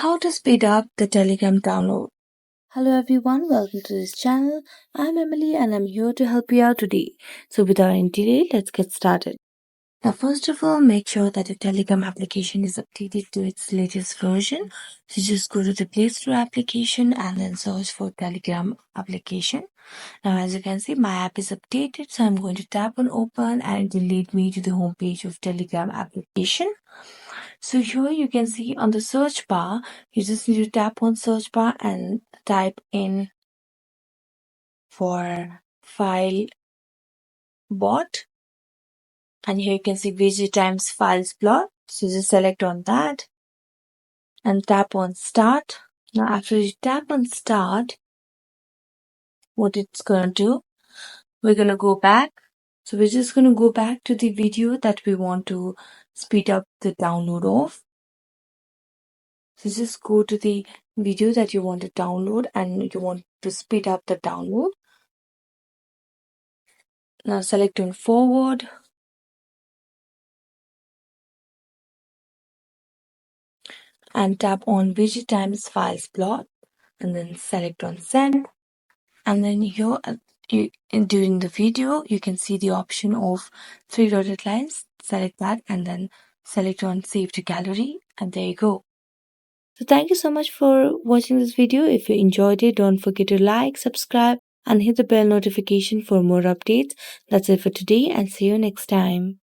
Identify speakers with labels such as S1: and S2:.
S1: How to speed up the Telegram download. Hello everyone, welcome to this channel. I'm Emily and I'm here to help you out today. So without any delay, let's get started. Now first of all, make sure that your Telegram application is updated to its latest version. So just go to the Play Store application and then search for Telegram application. Now as you can see, my app is updated, so I'm going to tap on open and it will lead me to the home page of Telegram application. So here you can see on the search bar, you just need to tap on search bar and type in for file bot. And here you can see VG times files plot. So just select on that and tap on start. Now after you tap on start, what it's going to do, we're going to go back. So we're just going to go back to the video that we want to speed up the download of. So just go to the video that you want to download and you want to speed up the download. Now select on forward. And tap on VG times files plot and then select on send. And then here during the video, you can see the option of 3 dotted lines. Select that and then select on save to gallery and there you go. So thank you so much for watching this video. If you enjoyed it, don't forget to like, subscribe and hit the bell notification for more updates. That's it for today and see you next time.